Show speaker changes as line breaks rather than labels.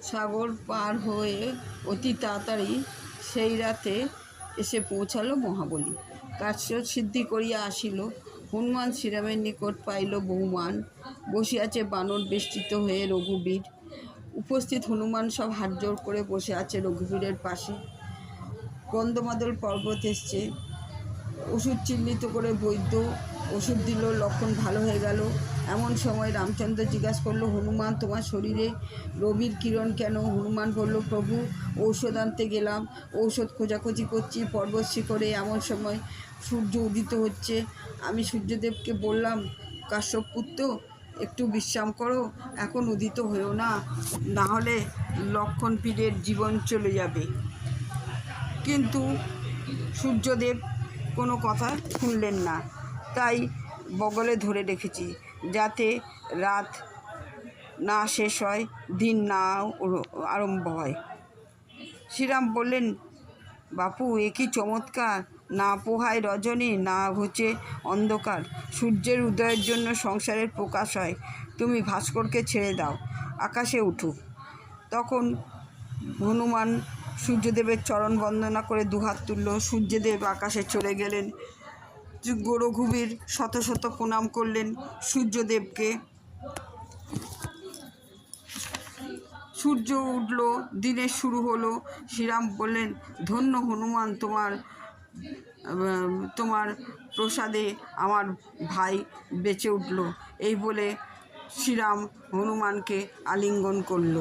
সাগর পার হয়ে অতি তাড়াতাড়ি সেই রাতে এসে পৌঁছালো মহাবলী। কার্য সিদ্ধি করিয়া আসিল। হনুমান শ্রীরামের নিকট পাইল বহুমান। বসিয়াছে বানর বেষ্টিত হয়ে রঘুবীর। উপস্থিত হনুমান সব হাতজোড় করে বসে আছে রঘুবীরের পাশে। গন্ধমাদল পর্বত এসছে। ওষুধ চিহ্নিত করে বৈদ্য ওষুধ দিল, লক্ষণ ভালো হয়ে গেল। এমন সময় রামচন্দ্র জিজ্ঞাসা করলো, হনুমান তোমার শরীরে রবির কিরণ কেন? হনুমান বলল, প্রভু ঔষধ আনতে গেলাম, ঔষধ খোঁজাখুঁজি করছি পর্বত শিখরে, এমন সময় সূর্য উদিত হচ্ছে। আমি সূর্যদেবকে বললাম, কাশ্যপ পুত্র একটু বিশ্রাম করো, এখন উদিত হয়েও না, না হলে লক্ষণ পীরের জীবন চলে যাবে। কিন্তু সূর্যদেব কোনো কথা শুনলেন না। তাই বগলে ধরে রেখেছি যাতে রাত না শেষ হয়, দিন না আরম্ভ হয়। শ্রীরাম বললেন, বাপু এ কি চমৎকার! না পোহায় রজনী, না ঘুচে অন্ধকার। সূর্যের উদয়ের জন্য সংসারের প্রকাশ হয়। তুমি ভাস্করকে ছেড়ে দাও, আকাশে উঠুক। তখন হনুমান সূর্যদেবের চরণ বন্দনা করে দুহাত তুলল। সূর্যদেব আকাশে চলে গেলেন। রঘুবীর শত শত প্রণাম করলেন সূর্যদেবকে। সূর্য উঠল, দিনের শুরু হলো। শ্রীরাম বললেন, ধন্য হনুমান, তোমার প্রসাদে আমার ভাই বেঁচে উঠল। এই বলে শ্রীরাম হনুমানকে আলিঙ্গন করল।